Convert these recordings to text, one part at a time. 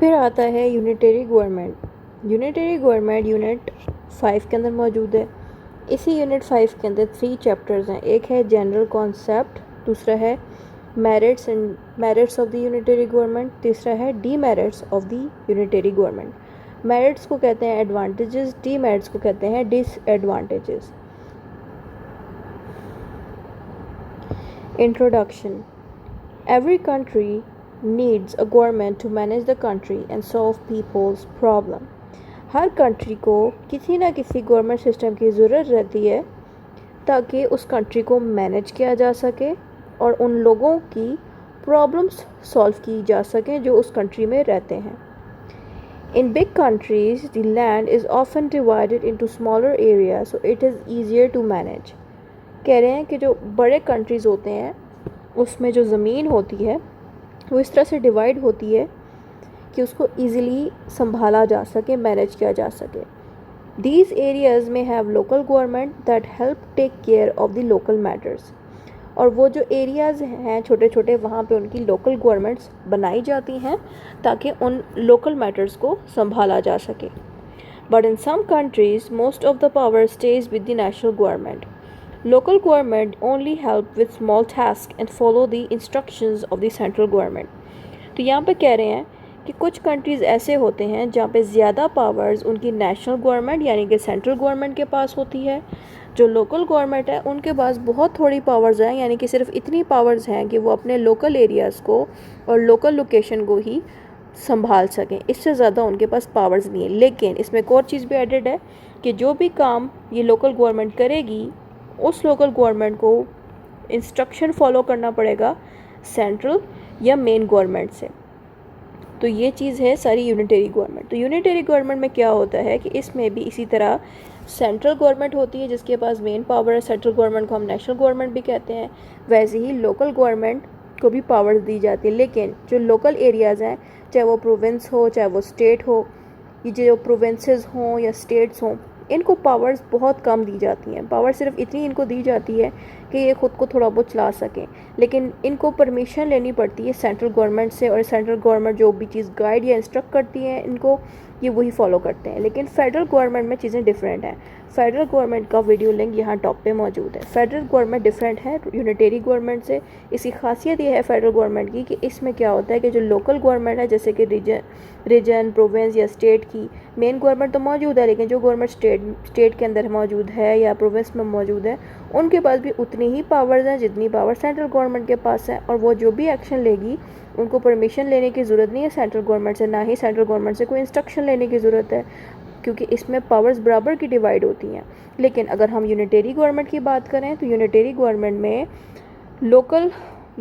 फिर आता है unitary government. Unitary government unit 5 के अंदर मौजूद है। इसी यूनिट 5 के अंदर 3 चैप्टर्स हैं। एक है जनरल कॉन्सेप्ट, दूसरा है merits and merits of the unitary government, तीसरा है demerits of the unitary government. Merits को कहते हैं एडवांटेजेस, डीमेरिट्स को कहते हैं disadvantages. Introduction. Every country needs a government to manage the country and solve people's problem। Her country को किसी ना किसी गवर्नमेंट सिस्टम की ज़रूरत रहती है ताकि उस कंट्री को मैनेज किया जा सके और उन लोगों की प्रॉब्लम्स सॉल्व की जा सकें जो उस कंट्री में रहते हैं। In big countries the land is often divided into smaller area so it is easier to manage. कह रहे हैं कि जो बड़े कंट्रीज़ होते हैं उसमें जो ज़मीन होती है वो इस तरह से डिवाइड होती है कि उसको ईज़िली संभाला जा सके, मैनेज किया जा सके। दीज एरियाज़ में have local government that help take care of the local matters. और वो जो एरियाज़ हैं छोटे छोटे, वहाँ पे उनकी लोकल गवर्नमेंट्स बनाई जाती हैं ताकि उन लोकल मैटर्स को संभाला जा सके। But in some countries most of the power stays with the national government. Local government only help with small tasks and follow the instructions of the central government। तो यहाँ पे कह रहे हैं कि कुछ कंट्रीज़ ऐसे होते हैं जहाँ पे ज़्यादा पावर्स उनकी नेशनल गवर्नमेंट यानी कि सेंट्रल गवर्नमेंट के पास होती है। जो लोकल गवर्नमेंट है उनके पास बहुत थोड़ी पावर्स हैं, यानी कि सिर्फ इतनी पावर्स हैं कि वो अपने लोकल एरियाज़ को और लोकल लोकेशन को ही संभाल सकें। इससे ज़्यादा उनके पास पावर्स नहीं है। लेकिन इसमें एक और चीज़ भी एडेड है कि जो भी काम ये लोकल गवर्नमेंट करेगी उस लोकल गवर्नमेंट को इंस्ट्रक्शन फॉलो करना पड़ेगा सेंट्रल या मेन गवर्नमेंट से। तो ये चीज़ है सारी यूनिटरी गवर्नमेंट। तो यूनिटरी गवर्नमेंट में क्या होता है कि इसमें भी इसी तरह सेंट्रल गवर्नमेंट होती है जिसके पास मेन पावर है। सेंट्रल गवर्नमेंट को हम नेशनल गवर्नमेंट भी कहते हैं। वैसे ही लोकल गवर्नमेंट को भी पावर्स दी जाती है। लेकिन जो लोकल एरियाज़ हैं, चाहे वो प्रोविंस हो चाहे वो स्टेट हो, ये जो प्रोविंसेस हों या स्टेट्स हों, इनको पावर्स बहुत कम दी जाती हैं। पावर सिर्फ इतनी इनको दी जाती है कि ये ख़ुद को थोड़ा बहुत चला सकें। लेकिन इनको परमिशन लेनी पड़ती है सेंट्रल गवर्नमेंट से, और सेंट्रल गवर्नमेंट जो भी चीज़ गाइड या इंस्ट्रक्ट करती है इनको, ये वही फॉलो करते हैं। लेकिन फेडरल गवर्नमेंट में चीज़ें डिफरेंट हैं। फेडरल गवर्नमेंट का वीडियो लिंक यहाँ टॉप पे मौजूद है। फेडरल गवर्नमेंट डिफरेंट है यूनिटरी गवर्नमेंट से। इसकी खासियत ये है फेडरल गवर्नमेंट की कि इसमें क्या होता है कि जो लोकल गवर्नमेंट है, जैसे कि रीजन प्रोविंस या स्टेट की मेन गवर्नमेंट तो मौजूद है, लेकिन जो गवर्नमेंट स्टेट के अंदर मौजूद है या प्रोविंस में मौजूद है, उनके पास भी उतनी ही पावर्स हैं जितनी पावर सेंट्रल गवर्नमेंट के पास है। और वो जो भी एक्शन लेगी उनको परमिशन लेने की ज़रूरत नहीं है सेंट्रल गवर्नमेंट से, ना ही सेंट्रल गवर्नमेंट से कोई इंस्ट्रक्शन लेने की ज़रूरत है, क्योंकि इसमें पावर्स बराबर की डिवाइड होती हैं। लेकिन अगर हम यूनिटरी गवर्नमेंट की बात करें तो यूनिटरी गवर्नमेंट में लोकल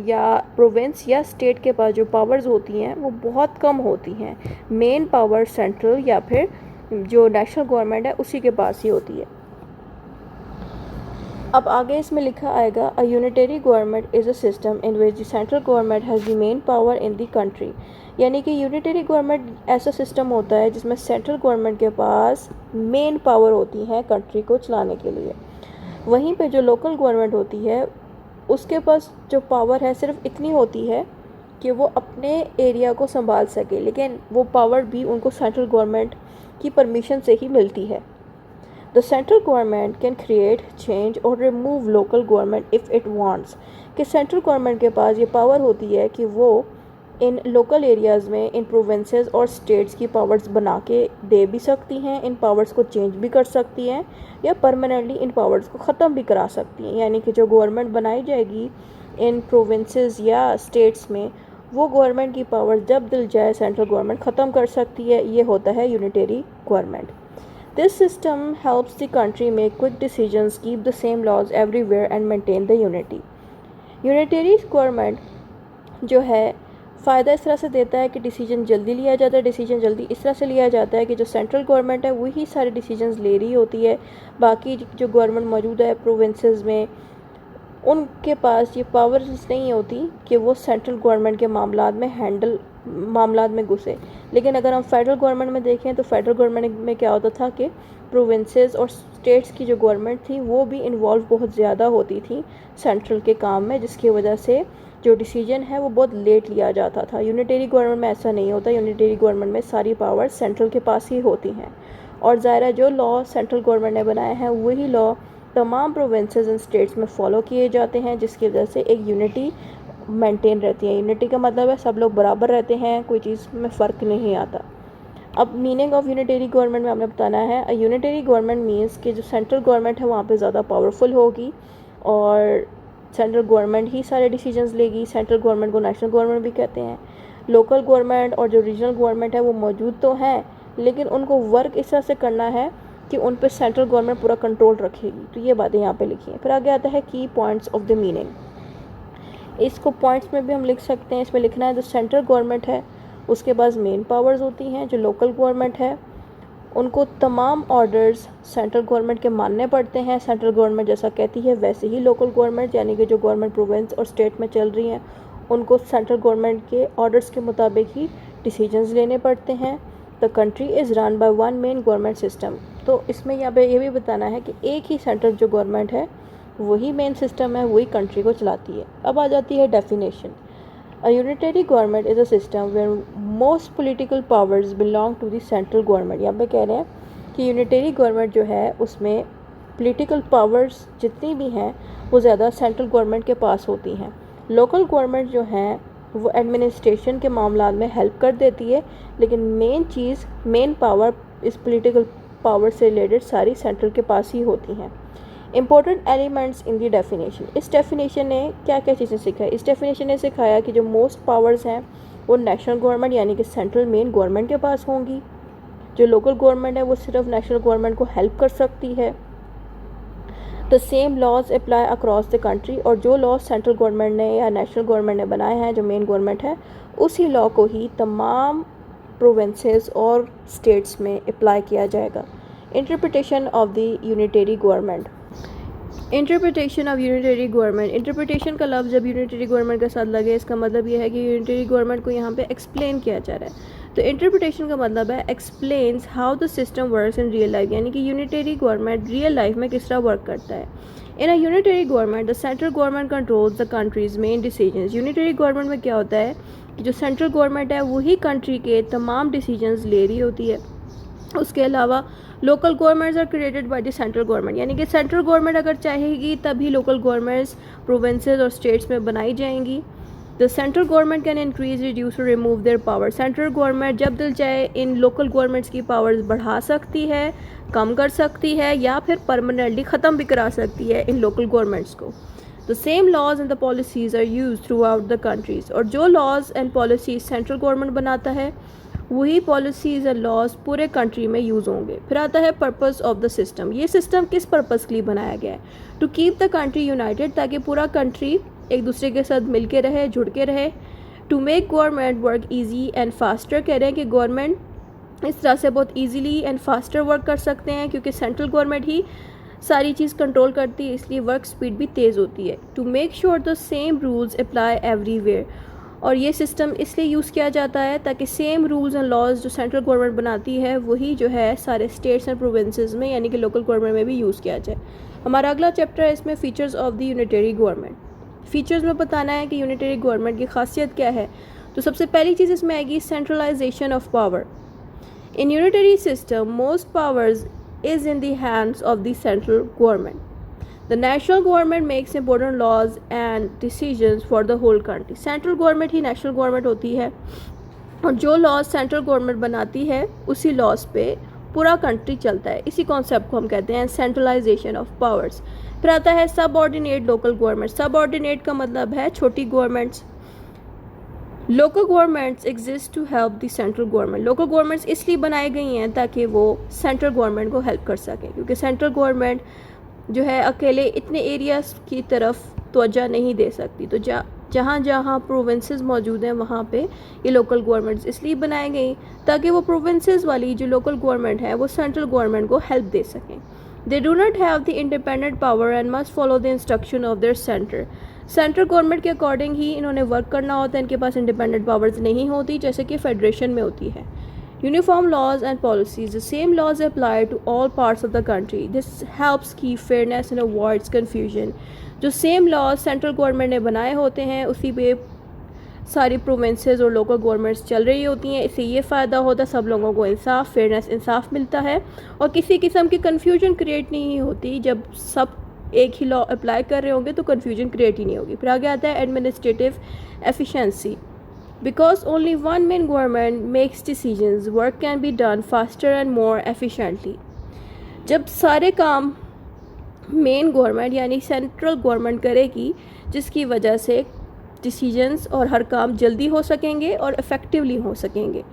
या प्रोविंस या स्टेट के पास जो पावर्स होती हैं वो बहुत कम होती हैं। मेन पावर सेंट्रल या फिर जो नेशनल गवर्नमेंट है उसी के पास ही होती है। अब आगे इसमें लिखा आएगा अ unitary government is a system in which the central government has the main power in the country. यानी कि यूनिटरी गवर्नमेंट ऐसा सिस्टम होता है जिसमें सेंट्रल गवर्नमेंट के पास मेन पावर होती है कंट्री को चलाने के लिए। वहीं पे जो लोकल गवर्नमेंट होती है उसके पास जो पावर है सिर्फ इतनी होती है कि वो अपने एरिया को संभाल सके, लेकिन वो पावर भी उनको सेंट्रल गवर्नमेंट की परमिशन से ही मिलती है। The central government can create, change or remove local government if it wants। कि सेंट्रल गवर्नमेंट के पास ये पावर होती है कि वो इन लोकल एरियाज़ में इन प्रोविंसेस और स्टेट्स की पावर्स बना के दे भी सकती हैं, इन पावर्स को चेंज भी कर सकती हैं या परमानेंटली इन पावर्स को ख़त्म भी करा सकती हैं। यानी कि जो गवर्नमेंट बनाई जाएगी इन प्रोविंसेस या स्टेट्स में, वो गवर्नमेंट की पावर जब दिल जाए सेंट्रल गवर्नमेंट ख़त्म कर सकती है। ये होता है unitary government. This system helps the country make quick decisions, keep the same laws everywhere and maintain the unity। Unitary government जो है फ़ायदा इस तरह से देता है कि डिसीजन जल्दी लिया जाता है। डिसीजन जल्दी इस तरह से लिया जाता है कि जो सेंट्रल गवर्नमेंट है वही सारे डिसीजंस ले रही होती है। बाकी जो गवर्नमेंट मौजूद है प्रोविंसेस में, उनके पास ये पावर्स नहीं होती कि वो सेंट्रल गवर्नमेंट के मामलात में घुसे। लेकिन अगर हम फेडरल गवर्नमेंट में देखें तो फेडरल गवर्नमेंट में क्या होता था कि प्रोविंसेस और स्टेट्स की जो गवर्नमेंट थी वो भी इन्वॉल्व बहुत ज़्यादा होती थी सेंट्रल के काम में, जिसकी वजह से जो डिसीजन है वो बहुत लेट लिया जाता था। यूनिटरी गवर्नमेंट में ऐसा नहीं होता। यूनिटरी गवर्नमेंट में सारी पावर सेंट्रल के पास ही होती हैं और ज़ाहिर जो लॉ सेंट्रल गवर्नमेंट ने बनाए हैं वही लॉ तमाम प्रोविंसेस एंड स्टेट्स में फॉलो किए जाते हैं, जिसकी वजह से एक यूनिटी मेंटेन रहती है। यूनिटी का मतलब है सब लोग बराबर रहते हैं, कोई चीज़ में फ़र्क नहीं आता। अब मीनिंग ऑफ यूनिटरी गवर्नमेंट में हमने बताना है, यूनिटरी गवर्नमेंट मीन्स कि जो सेंट्रल गवर्नमेंट है वहाँ पे ज़्यादा पावरफुल होगी और सेंट्रल गवर्नमेंट ही सारे डिसीजंस लेगी। सेंट्रल गवर्नमेंट को नेशनल गवर्नमेंट भी कहते हैं। लोकल गवर्नमेंट और जो रीजनल गवर्नमेंट है वो मौजूद तो हैं, लेकिन उनको वर्क इस तरह से करना है कि उन पे सेंट्रल गवर्नमेंट पूरा कंट्रोल रखेगी। तो ये बातें यहाँ पे लिखी हैं। फिर आगे आता है की पॉइंट्स ऑफ द मीनिंग। इसको पॉइंट्स में भी हम लिख सकते हैं। इसमें लिखना है जो सेंट्रल गवर्नमेंट है उसके पास मेन पावर्स होती हैं। जो लोकल गवर्नमेंट है उनको तमाम ऑर्डर्स सेंट्रल गवर्नमेंट के मानने पड़ते हैं। सेंट्रल गवर्नमेंट जैसा कहती है वैसे ही लोकल गवर्नमेंट यानी कि जो गवर्नमेंट प्रोविंस और स्टेट में चल रही हैं उनको सेंट्रल गवर्नमेंट के ऑर्डर्स के मुताबिक ही डिसीजंस लेने पड़ते हैं। The country is run by one main government system. तो इसमें यहाँ पे ये भी बताना है कि एक ही सेंट्रल जो गवर्नमेंट है वही मेन सिस्टम है, वही कंट्री को चलाती है। अब आ जाती है definition. A unitary government is a system where most political powers belong to the central government। यहाँ पे कह रहे हैं कि यूनिटरी गवर्नमेंट जो है उसमें पॉलिटिकल पावर्स जितनी भी हैं वो ज़्यादा सेंट्रल गवर्नमेंट के पास होती हैं। लोकल गवर्नमेंट जो हैं वो एडमिनिस्ट्रेशन के मामला में हेल्प कर देती है, लेकिन मेन पावर इस पॉलिटिकल पावर से रिलेटेड सारी सेंट्रल के पास ही होती हैं। Important elements in the definition. इस डेफिनेशन ने क्या क्या चीज़ें सिखाई? इस डेफिनेशन ने सिखाया कि जो मोस्ट पावर्स हैं वो नेशनल गवर्नमेंट यानी कि सेंट्रल मेन गवर्नमेंट के पास होंगी। जो लोकल गवर्नमेंट है वो सिर्फ नेशनल गवर्नमेंट को हेल्प कर सकती है। The same laws apply across the country. और जो लॉज सेंट्रल गवर्नमेंट ने या नेशनल गवर्नमेंट ने बनाए हैं, जो मेन गवर्नमेंट है, उसी लॉ को ही तमाम प्रोविंसेस और स्टेट्स में अप्लाई किया जाएगा। Interpretation of the unitary government. Interpretation of unitary government. Interpretation का लफ्ज़ जब यूनिटरी गवर्नमेंट के साथ लगे इसका मतलब ये है कि यूनिटरी गवर्नमेंट को यहाँ पे एक्सप्लेन किया जा रहा है। तो इंटरप्रिटेशन का मतलब है explains how the system works in real life, यानी कि यूनिटरी गवर्नमेंट रियल लाइफ में किस तरह वर्क करता है। In a unitary government the central government controls the countries main decisions. Unitary government में क्या होता है कि जो सेंट्रल गवर्नमेंट है वही कंट्री के तमाम डिसीजंस ले रही होती है। उसके अलावा local governments are created by the central government, यानी कि सेंट्रल गवर्नमेंट अगर चाहेगी तभी लोकल गवर्नमेंट्स प्रोविंसेस और स्टेट्स में बनाई जाएंगी। The central government can increase, reduce और remove their power. Central government जब दिल चाहे इन लोकल गवर्नमेंट्स की पावर्स बढ़ा सकती है, कम कर सकती है या फिर परमानेंटली ख़त्म भी करा सकती है इन लोकल गवर्नमेंट्स को। The same laws and the policies are use throughout the countries. और जो laws and policies central government बनाता है वही पॉलिसीज़ एंड लॉज पूरे कंट्री में यूज़ होंगे। फिर आता है पर्पस ऑफ द सिस्टम। ये सिस्टम किस पर्पस के लिए बनाया गया है? To keep the country united, ताकि पूरा कंट्री एक दूसरे के साथ मिल के रहे, जुड़ के रहे। To make government work easy and faster. कह रहे हैं कि गवर्नमेंट इस तरह से बहुत ईजीली एंड फास्टर वर्क कर सकते हैं क्योंकि सेंट्रल गवर्नमेंट ही सारी चीज़ कंट्रोल करती है, इसलिए वर्क स्पीड भी तेज़ होती है। To make sure the same rules apply everywhere. और ये सिस्टम इसलिए यूज़ किया जाता है ताकि सेम रूल्स एंड लॉज जो सेंट्रल गवर्नमेंट बनाती है वही जो है सारे स्टेट्स एंड प्रोविंसेस में यानी कि लोकल गवर्नमेंट में भी यूज़ किया जाए। हमारा अगला चैप्टर है इसमें features of the unitary government. Features में बताना है कि यूनिटरी गवर्नमेंट की खासियत क्या है। तो सबसे पहली चीज़ इसमें आएगी centralisation of power. In unitary system most powers is in the hands of the central government. The national government makes important laws and decisions for the whole country। Central government he national government होती है और जो laws central government बनाती है उसी laws पे पूरा country चलता है। इसी कॉन्सेप्ट को हम कहते हैं सेंट्रलाइजेशन ऑफ पावर्स। फिर आता है subordinate local government. Subordinate का मतलब है छोटी governments. Local governments exist to help the central government. Local governments इसलिए बनाई गई हैं ताकि वो सेंट्रल गवर्नमेंट को हेल्प कर सकें, क्योंकि सेंट्रल गवर्नमेंट जो है अकेले इतने एरियाज़ की तरफ तवज्जो नहीं दे सकती। तो जहाँ जहाँ प्रोविंसेस मौजूद हैं वहाँ पे ये लोकल गवर्नमेंट्स इसलिए बनाई गई ताकि वो प्रोविंसेस वाली जो लोकल गवर्नमेंट है वो सेंट्रल गवर्नमेंट को हेल्प दे सकें। They do not have the independent power and must follow the instruction of their centre. Central government के अकॉर्डिंग ही इन्होंने वर्क करना होता है, इनके पास इंडिपेंडेंट पावर्स नहीं होती जैसे कि फेडरेशन में होती है। Uniform laws and policies. The same laws apply to all parts of the country. This helps keep fairness and avoids confusion. जो सेम लॉज सेंट्रल गवर्नमेंट ने बनाए होते हैं उसी पे सारी प्रोविंसेस और लोकल गवर्नमेंट्स चल रही होती हैं। इससे ये फ़ायदा होता है सब लोगों को इंसाफ, फेयरनेस, इंसाफ मिलता है और किसी किस्म की कन्फ्यूजन क्रिएट नहीं होती। जब सब एक ही लॉ अप्लाई कर रहे होंगे तो कन्फ्यूजन क्रिएट ही नहीं होगी। फिर आगे आता है administrative efficiency. Because only one main government makes decisions, work can be done faster and more efficiently. जब सारे काम मेन गवर्नमेंट यानी सेंट्रल गवर्नमेंट करेगी जिसकी वजह से डिसीजंस और हर काम जल्दी हो सकेंगे और इफ़ेक्टिवली हो सकेंगे।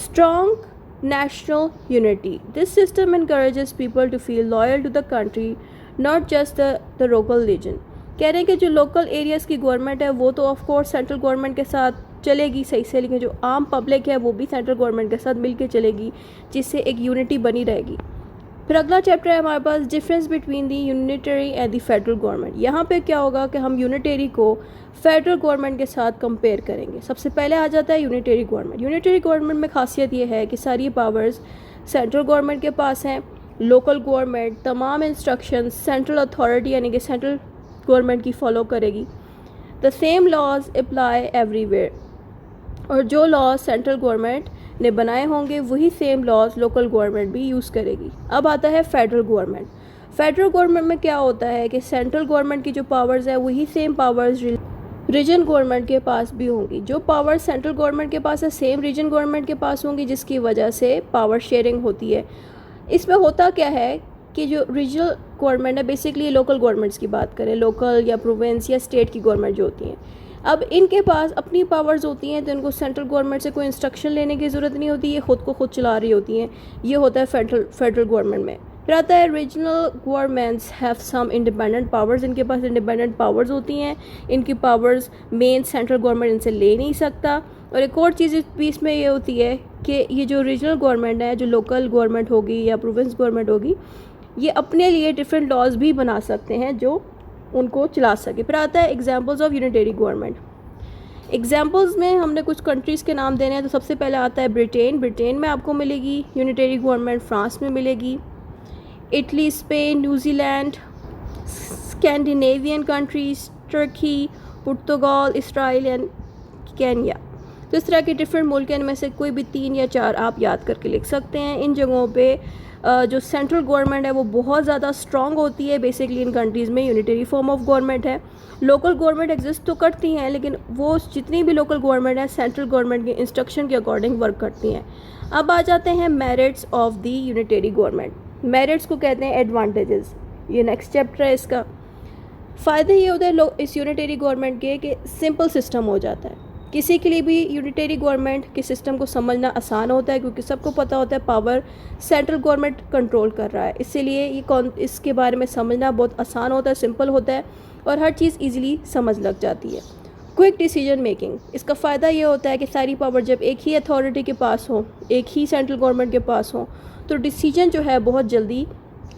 Strong national unity. This system encourages people to feel loyal to the country, not just the local region. कह रहे हैं कि जो लोकल एरियाज़ की गवर्नमेंट है वो तो ऑफ कोर्स सेंट्रल गवर्नमेंट के साथ चलेगी सही से, लेकिन जो आम पब्लिक है वो भी सेंट्रल गवर्नमेंट के साथ मिलके चलेगी जिससे एक यूनिटी बनी रहेगी। फिर अगला चैप्टर है हमारे पास difference between the unitary and the federal government. यहाँ पे क्या होगा कि हम यूनिटरी को फेडरल गवर्नमेंट के साथ कंपेयर करेंगे। सबसे पहले आ जाता है यूनिटरी गवर्नमेंट। यूनिटरी गवर्नमेंट में खासियत ये है कि सारी पावर्स सेंट्रल गवर्नमेंट के पास हैं। लोकल गवर्नमेंट तमाम इंस्ट्रक्शन सेंट्रल अथॉरिटी यानी कि सेंट्रल गवर्नमेंट की फॉलो करेगी। The same laws apply everywhere, और जो लॉज सेंट्रल गवर्नमेंट ने बनाए होंगे वही सेम लॉज लोकल गवर्नमेंट भी यूज़ करेगी। अब आता है फेडरल गवर्नमेंट। फेडरल गवर्नमेंट में क्या होता है कि सेंट्रल गवर्नमेंट की जो पावर्स है वही सेम पावर्स रीजन गवर्नमेंट के पास भी होंगी। जो पावर सेंट्रल गवर्नमेंट के पास है सेम रीजन गवर्नमेंट के पास होंगी, जिसकी वजह से पावर शेयरिंग होती है। इसमें होता क्या है कि जो रीजनल गवर्नमेंट है बेसिकली लोकल गवर्नमेंट्स की बात करें, लोकल या प्रोविंस या स्टेट की गवर्नमेंट जो होती हैं, अब इनके पास अपनी पावर्स होती हैं तो इनको सेंट्रल गवर्नमेंट से कोई इंस्ट्रक्शन लेने की ज़रूरत नहीं होती, ये खुद को खुद चला रही होती हैं। ये होता है फेडरल गवर्नमेंट में। फिर आता है regional governments have some independent powers. इनके पास इंडिपेंडेंट पावर्स होती हैं, इनकी पावर्स मेन सेंट्रल गवर्नमेंट इनसे ले नहीं सकता। और एक और चीज़ इस बीच में ये होती है कि ये जो रीजनल गवर्नमेंट है, जो लोकल गवर्नमेंट होगी या प्रोविंस गवर्नमेंट होगी, ये अपने लिए डिफरेंट लॉज भी बना सकते हैं जो उनको चला सके। फिर आता है examples of unitary government. Examples में हमने कुछ कंट्रीज़ के नाम देने हैं। तो सबसे पहले आता है ब्रिटेन। ब्रिटेन में आपको मिलेगी यूनिटरी गवर्नमेंट, फ्रांस में मिलेगी, Italy, Spain, New Zealand, Scandinavian countries, Turkey, Portugal, Israel and Kenya. तो इस तरह के डिफरेंट मुल्क हैं, इनमें से कोई भी 3 या 4 आप याद करके लिख सकते हैं। इन जगहों पे जो सेंट्रल गवर्नमेंट है वो बहुत ज़्यादा स्ट्रॉन्ग होती है। बेसिकली इन कंट्रीज़ में यूनिटरी फॉर्म ऑफ गवर्नमेंट है। लोकल गवर्नमेंट एग्जिस्ट तो करती हैं, लेकिन वो जितनी भी लोकल गवर्नमेंट है सेंट्रल गवर्नमेंट के इंस्ट्रक्शन के अकॉर्डिंग वर्क करती हैं। अब आ जाते हैं merits of the unitary government. Merits को कहते हैं एडवांटेजेस। ये नेक्स्ट चैप्टर है इसका। फ़ायदे ये होते हैं इस यूनिटरी गवर्नमेंट के कि सिंपल सिस्टम हो जाता है। किसी के लिए भी यूनिटरी गवर्नमेंट के सिस्टम को समझना आसान होता है क्योंकि सबको पता होता है पावर सेंट्रल गवर्नमेंट कंट्रोल कर रहा है। इसीलिए इसके बारे में समझना बहुत आसान होता है, सिंपल होता है और हर चीज़ ईजिली समझ लग जाती है। क्विक डिसीजन मेकिंग, इसका फ़ायदा ये होता है कि सारी पावर जब एक ही अथॉरिटी के पास हो, एक ही सेंट्रल गवर्नमेंट के पास हो, तो डिसीजन जो है बहुत जल्दी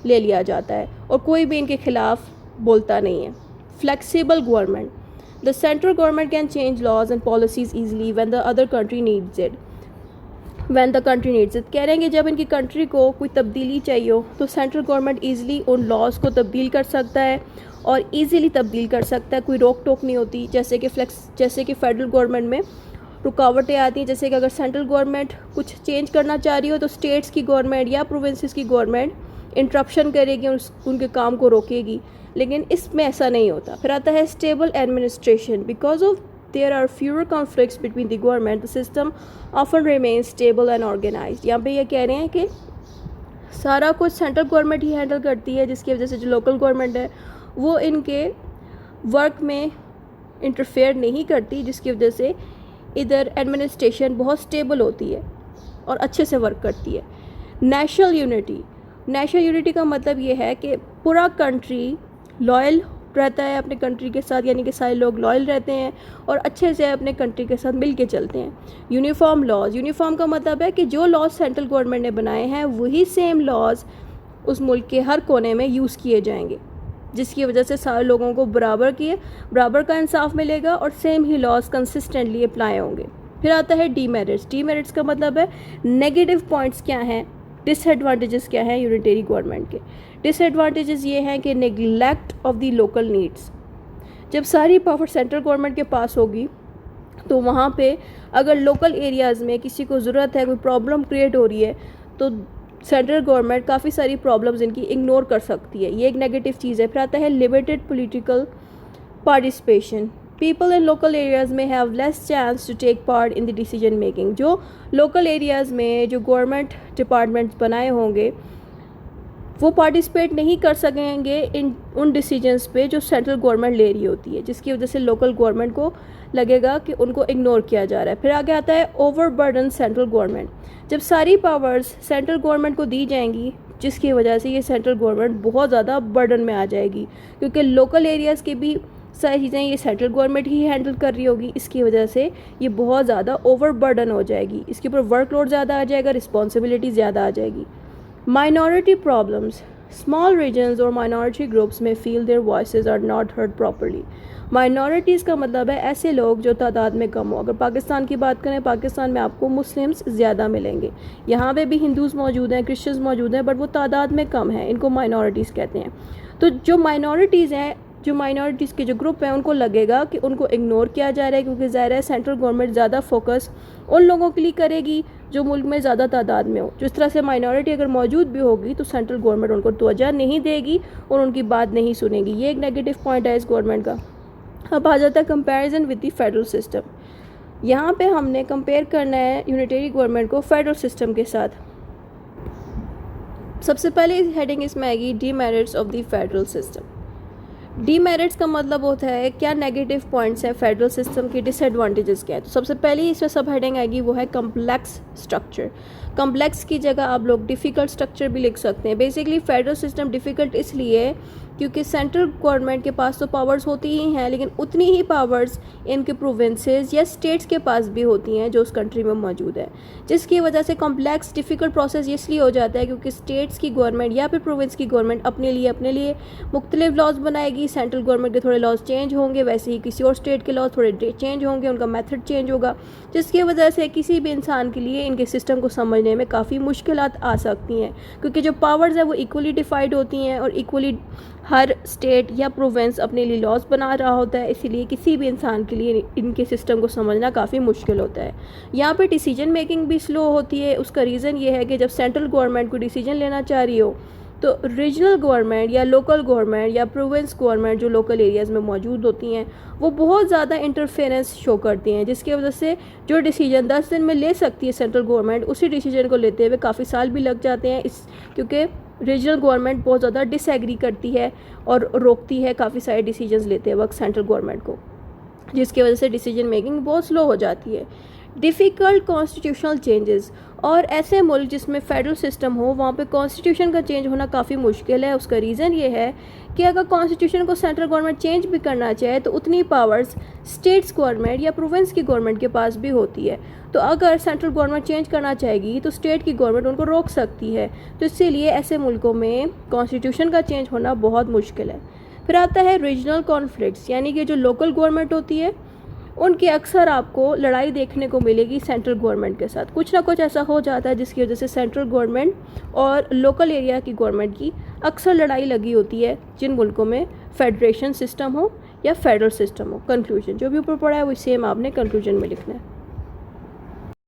ले लिया जाता है और कोई भी इनके खिलाफ बोलता नहीं है। Flexible government, the central government can change laws and policies easily when the other country needs it. When the country needs it, कह रहे हैं कि जब इनकी कंट्री को कोई तब्दीली चाहिए हो तो सेंट्रल गवर्नमेंट ईजिली उन लॉज को तब्दील कर सकता है और ईजिली तब्दील कर सकता है, कोई रोक टोक नहीं होती। जैसे कि फेडरल गवर्नमेंट में रुकावटें आती हैं, जैसे कि अगर सेंट्रल गवर्नमेंट कुछ चेंज करना चाह रही हो तो स्टेट्स की गवर्नमेंट या प्रोविंसेस की गवर्नमेंट इंटरप्शन करेगी और उनके काम को रोकेगी, लेकिन इसमें ऐसा नहीं होता। फिर आता है stable administration. Because of there are fewer conflicts between the government, the system often remain stable and organised. यहाँ पे ये कह रहे हैं कि सारा कुछ सेंट्रल गवर्नमेंट ही हैंडल करती है, जिसकी वजह से जो लोकल गवर्नमेंट है वो इनके वर्क में इंटरफेयर नहीं करती, जिसकी वजह से इधर एडमिनिस्ट्रेशन बहुत स्टेबल होती है और अच्छे से वर्क करती है। नेशनल यूनिटी का मतलब ये है कि पूरा कंट्री लॉयल रहता है अपने कंट्री के साथ, यानी कि सारे लोग लॉयल रहते हैं और अच्छे से अपने कंट्री के साथ मिल के चलते हैं। यूनिफॉर्म का मतलब है कि जो लॉज सेंट्रल गवर्नमेंट ने बनाए हैं वही सेम लॉज उस मुल्क के हर कोने में यूज़ किए जाएंगे, जिसकी वजह से सारे लोगों को बराबर का इंसाफ मिलेगा और सेम ही लॉज कंसिस्टेंटली अप्लाई होंगे। फिर आता है डीमेरिट्स। डीमेरिट्स का मतलब है नेगेटिव पॉइंट्स क्या हैं, डिसएडवांटेजेस क्या हैं यूनिटरी गवर्नमेंट के। डिसएडवांटेजेस ये हैं कि neglect of the local needs. जब सारी पावर सेंट्रल गवर्नमेंट के पास होगी तो वहाँ पे अगर लोकल एरियाज़ में किसी को ज़रूरत है, कोई प्रॉब्लम क्रिएट हो रही है, तो सेंट्रल गवर्नमेंट काफ़ी सारी प्रॉब्लम्स इनकी इग्नोर कर सकती है। ये एक नेगेटिव चीज़ है। फिर आता है limited political participation. People in local areas में have less chance to take part in the decision making. जो लोकल एरियाज़ में जो गवर्नमेंट डिपार्टमेंट्स बनाए होंगे वो पार्टिसिपेट नहीं कर सकेंगे इन उन डिसीजंस पे जो सेंट्रल गवर्नमेंट ले रही होती है, जिसकी वजह से लोकल गवर्नमेंट को लगेगा कि उनको इग्नोर किया जा रहा है। फिर आगे आता है ओवरबर्डन सेंट्रल गवर्नमेंट। जब सारी पावर्स सेंट्रल गवर्नमेंट को दी जाएंगी, जिसकी वजह से ये सेंट्रल गवर्नमेंट बहुत ज़्यादा बर्डन में आ जाएगी, क्योंकि लोकल एरियाज़ की भी सारी चीज़ें ये सेंट्रल गवर्नमेंट ही हैंडल कर रही होगी। इसकी वजह से ये बहुत ज़्यादा ओवरबर्डन हो जाएगी, इसके ऊपर वर्कलोड ज़्यादा आ जाएगा, रिस्पॉन्सिबिलिटी ज़्यादा आ जाएगी। Minority problems. स्मॉल रीजन्स और माइनॉरिटी ग्रुप्स में feel their voices are not heard properly. Minorities का मतलब है ऐसे लोग जो तादाद में कम हो। अगर पाकिस्तान की बात करें, पाकिस्तान में आपको मुस्लिम्स ज़्यादा मिलेंगे, यहाँ पे भी हिंदूज़ मौजूद हैं, क्रिश्चियंस मौजूद हैं, बट वो तादाद में कम हैं, इनको माइनॉरिटीज़ कहते हैं। तो जो माइनॉरिटीज़ हैं, जो माइनॉरिटीज़ के जो ग्रुप हैं, उनको लगेगा कि उनको इग्नोर किया जा रहा है, क्योंकि ज़ाहिर है सेंट्रल गवर्नमेंट ज़्यादा फोकस उन लोगों के लिए करेगी जो मुल्क में ज़्यादा तादाद में हो। जिस तरह से माइनॉरिटी अगर मौजूद भी होगी तो सेंट्रल गवर्नमेंट उनको तवज्जो नहीं देगी और उनकी बात नहीं सुनेगी। ये एक नेगेटिव पॉइंट है इस गवर्नमेंट का। अब आ जाता है comparison with the federal system. यहाँ पे हमने कंपेयर करना है यूनिटरी गवर्नमेंट को फेडरल सिस्टम के साथ। सबसे पहले हेडिंग इसमें आएगी demerits of the federal system. Demerits का मतलब होता है क्या नेगेटिव पॉइंट्स हैं फेडरल सिस्टम के, डिसएडवांटेजेस क्या है। तो सबसे पहले इसमें सब हेडिंग आएगी वो है कम्प्लेक्स स्ट्रक्चर। कम्प्लेक्स की जगह आप लोग डिफ़िकल्ट स्ट्रक्चर भी लिख सकते हैं। बेसिकली फेडरल सिस्टम डिफ़िकल्ट इसलिए है क्योंकि सेंट्रल गवर्नमेंट के पास तो पावर्स होती ही हैं, लेकिन उतनी ही पावर्स इनके प्रोविंसेस या स्टेट्स के पास भी होती हैं जो उस कंट्री में मौजूद है, जिसकी वजह से कॉम्प्लेक्स डिफ़िकल्ट प्रोसेस इसलिए हो जाता है क्योंकि स्टेट्स की गवर्नमेंट या फिर प्रोविंस की गवर्नमेंट अपने लिए मुख्तलिफ लॉज बनाएगी। सेंट्रल गवर्नमेंट के थोड़े लॉज चेंज होंगे, वैसे ही किसी और स्टेट के लॉज थोड़े चेंज होंगे, उनका मेथड चेंज होगा, जिसकी वजह से किसी भी इंसान के लिए इनके सिस्टम को समझने में काफ़ी मुश्किलात आ सकती हैं, क्योंकि जो पावर्स है वो इक्वली डिवाइड होती हैं और इक्वली हर स्टेट या प्रोविंस अपने लिए लॉज बना रहा होता है। इसीलिए किसी भी इंसान के लिए इनके सिस्टम को समझना काफ़ी मुश्किल होता है। यहाँ पे डिसीजन मेकिंग भी स्लो होती है। उसका रीज़न ये है कि जब सेंट्रल गवर्नमेंट को डिसीजन लेना चाह रही हो तो रीजनल गवर्नमेंट या लोकल गवर्नमेंट या प्रोविंस गवर्नमेंट जो लोकल एरियाज़ में मौजूद होती हैं वो बहुत ज़्यादा इंटरफेरेंस शो करती हैं, जिसकी वजह से जो डिसीजन 10 दिन में ले सकती है सेंट्रल गवर्नमेंट, उसी डिसीजन को लेते हुए काफ़ी साल भी लग जाते हैं। क्योंकि रीजनल गवर्नमेंट बहुत ज़्यादा डिसएग्री करती है और रोकती है काफ़ी सारे डिसीजंस लेते वक्त सेंट्रल गवर्नमेंट को, जिसकी वजह से डिसीजन मेकिंग बहुत स्लो हो जाती है। Difficult constitutional changes. और ऐसे मुल्क जिसमें फेडरल सिस्टम हो वहाँ पे कॉन्स्टिट्यूशन का चेंज होना काफ़ी मुश्किल है। उसका रीज़न ये है कि अगर कॉन्स्टिट्यूशन को सेंट्रल गवर्नमेंट चेंज भी करना चाहे तो उतनी पावर्स स्टेट्स गवर्नमेंट या प्रोविंस की गवर्नमेंट के पास भी होती है। तो अगर सेंट्रल गवर्नमेंट चेंज करना चाहेगी तो स्टेट की गवर्नमेंट उनको रोक सकती है। तो इसीलिए ऐसे मुल्कों में कॉन्स्टिट्यूशन का चेंज होना बहुत मुश्किल है। फिर आता है रीजनल कॉन्फ्लिक्ट्स, यानी कि जो लोकल गवर्नमेंट होती है उनकी अक्सर आपको लड़ाई देखने को मिलेगी सेंट्रल गवर्नमेंट के साथ। कुछ ना कुछ ऐसा हो जाता है जिसकी वजह से सेंट्रल गवर्नमेंट और लोकल एरिया की गवर्नमेंट की अक्सर लड़ाई लगी होती है जिन मुल्कों में फेडरेशन सिस्टम हो या फेडरल सिस्टम हो। कंक्लूजन जो भी ऊपर पड़ा है वो सेम आपने कंक्लूजन में लिखना है।